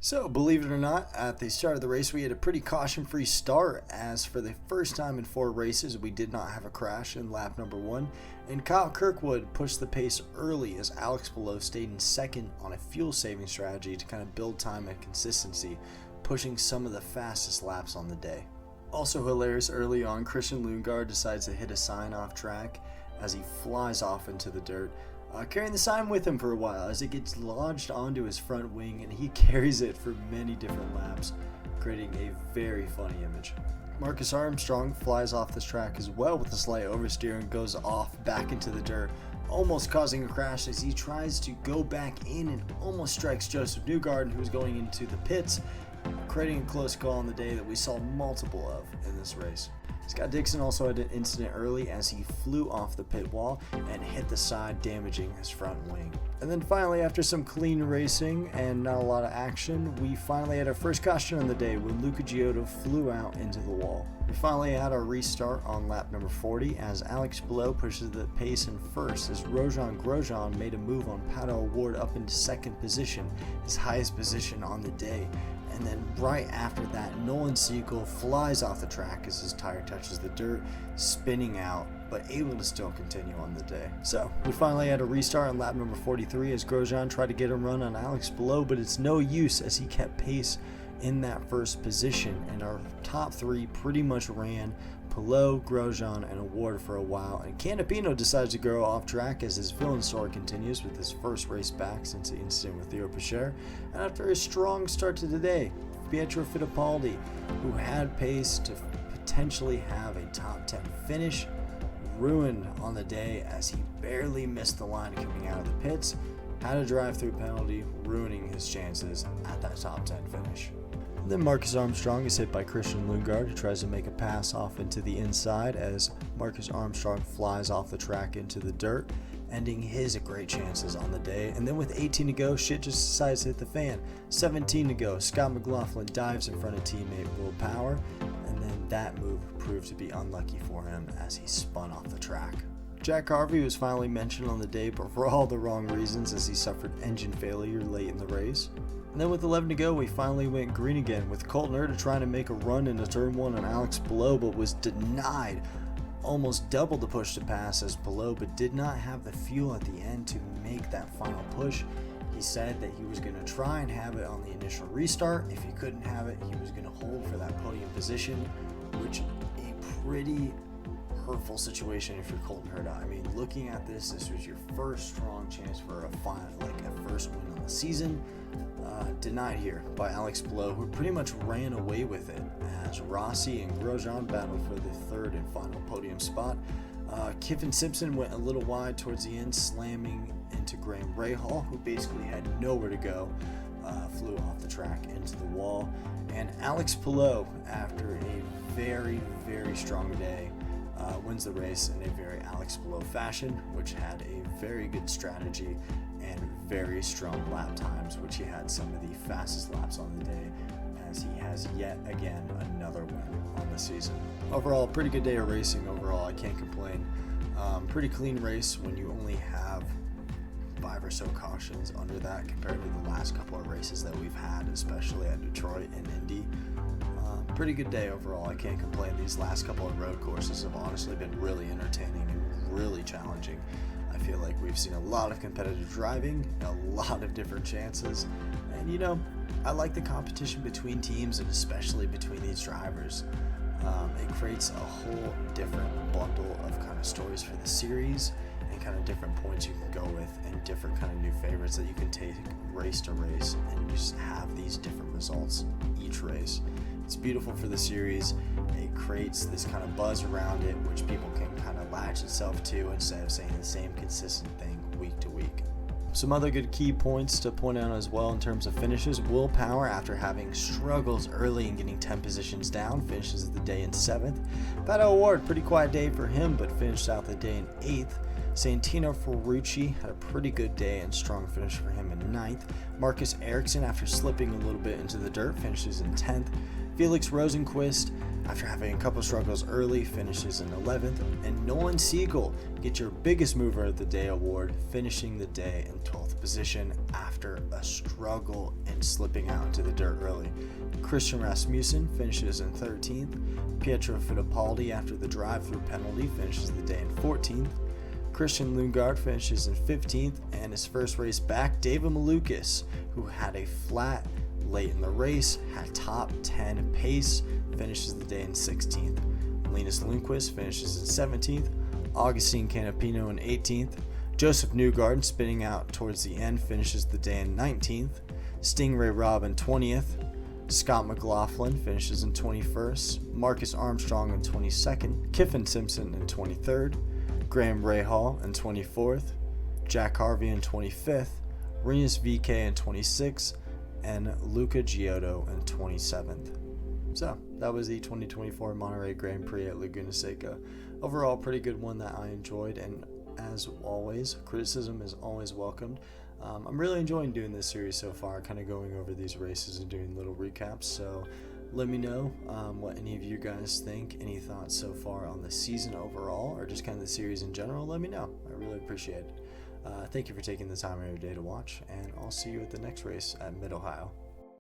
So, believe it or not, at the start of the race, we had a pretty caution-free start, as for the first time in 4 races, we did not have a crash in lap number 1, and Kyle Kirkwood pushed the pace early as Alex Palou stayed in second on a fuel-saving strategy to kind of build time and consistency, pushing some of the fastest laps on the day. Also hilarious early on, Christian Lundgaard decides to hit a sign off track as he flies off into the dirt, carrying the sign with him for a while as it gets lodged onto his front wing, and he carries it for many different laps, creating a very funny image. Marcus Armstrong flies off this track as well with a slight oversteer and goes off back into the dirt, almost causing a crash as he tries to go back in and almost strikes Joseph Newgarden, who was going into the pits, creating a close call on the day that we saw multiple of in this race. Scott Dixon also had an incident early as he flew off the pit wall and hit the side, damaging his front wing. And then finally, after some clean racing and not a lot of action, we finally had our first caution on the day when Luca Giotto flew out into the wall. We finally had our restart on lap number 40 as Alex Palou pushes the pace in first as Rojan Grosjean made a move on Pato O'Ward up into second position, his highest position on the day. And then right after that, Nolan Siegel flies off the track as his tire touches the dirt, spinning out, but able to still continue on the day. So, we finally had a restart on lap number 43 as Grosjean tried to get a run on Alex Palou, but it's no use as he kept pace in that first position, and our top 3 pretty much ran Palou, Grosjean, and O'Ward for a while, and Canapino decides to go off track as his villain story continues with his first race back since the incident with Theo Picher, and after a strong start to the day, Pietro Fittipaldi, who had pace to potentially have a top 10 finish, ruined on the day as he barely missed the line coming out of the pits, had a drive-through penalty, ruining his chances at that top 10 finish. Then Marcus Armstrong is hit by Christian Lundgaard, who tries to make a pass off into the inside as Marcus Armstrong flies off the track into the dirt, ending his great chances on the day. And then with 18 to go, shit just decides to hit the fan. 17 to go, Scott McLaughlin dives in front of teammate Will Power, and then that move proved to be unlucky for him as he spun off the track. Jack Harvey was finally mentioned on the day, but for all the wrong reasons as he suffered engine failure late in the race. And then with 11 to go, we finally went green again with Colton Herta trying to make a run into turn 1 on Alex Palou, but was denied. Almost doubled the push to pass as Palou, but did not have the fuel at the end to make that final push. He said that he was going to try and have it on the initial restart. If he couldn't have it, he was going to hold for that podium position, which a pretty hurtful situation if you're Colton Herta. I mean, looking at this was your first strong chance for a first win on the season. Denied here by Alex Palou, who pretty much ran away with it as Rossi and Grosjean battled for the third and final podium spot. Kiffin Simpson went a little wide towards the end, slamming into Graham Rahal, who basically had nowhere to go, flew off the track into the wall. And Alex Palou, after a very, very strong day, wins the race in a very Alex Palou fashion, which had a very good strategy and very strong lap times, which he had some of the fastest laps on the day, as he has yet again another win on the season. Overall, pretty good day of racing overall, I can't complain. Pretty clean race when you only have 5 or so cautions under that compared to the last couple of races that we've had, especially at Detroit and Indy. Pretty good day overall, I can't complain. These last couple of road courses have honestly been really entertaining and really challenging. I feel like we've seen a lot of competitive driving, a lot of different chances, and I like the competition between teams and especially between these drivers. It creates a whole different bundle of kind of stories for the series and kind of different points you can go with and different kind of new favorites that you can take race to race and just have these different results each race. It's beautiful for the series. It creates this kind of buzz around it, which people can kind of latch itself to instead of saying the same consistent thing week to week. Some other good key points to point out as well in terms of finishes. Will Power, after having struggles early and getting 10 positions down, finishes the day in 7th. Pato O'Ward, pretty quiet day for him, but finished out the day in 8th. Santino Ferrucci had a pretty good day and strong finish for him in 9th. Marcus Ericsson, after slipping a little bit into the dirt, finishes in 10th. Felix Rosenqvist, after having a couple struggles early, finishes in 11th. And Nolan Siegel gets your biggest mover of the day award, finishing the day in 12th position after a struggle and slipping out into the dirt early. Christian Rasmussen finishes in 13th. Pietro Fittipaldi, after the drive-through penalty, finishes the day in 14th. Christian Lundgaard finishes in 15th, and his first race back, David Malukas, who had a flat late in the race, had top 10 pace, finishes the day in 16th. Linus Lundqvist finishes in 17th. Augustine Canapino in 18th. Joseph Newgarden, spinning out towards the end, finishes the day in 19th. Stingray Robb in 20th. Scott McLaughlin finishes in 21st. Marcus Armstrong in 22nd. Kiffin Simpson in 23rd. Graham Rahal in 24th. Jack Harvey in 25th. Rinus VeeKay in 26th. And Luca Giotto in 27th. So that was the 2024 Monterey Grand Prix at Laguna Seca. Overall, pretty good one that I enjoyed, and as always, criticism is always welcomed. I'm really enjoying doing this series so far, kind of going over these races and doing little recaps. So let me know what any of you guys think, any thoughts so far on the season overall, or just kind of the series in general. Let me know. I really appreciate it. Thank you for taking the time of your day to watch, and I'll see you at the next race at Mid-Ohio.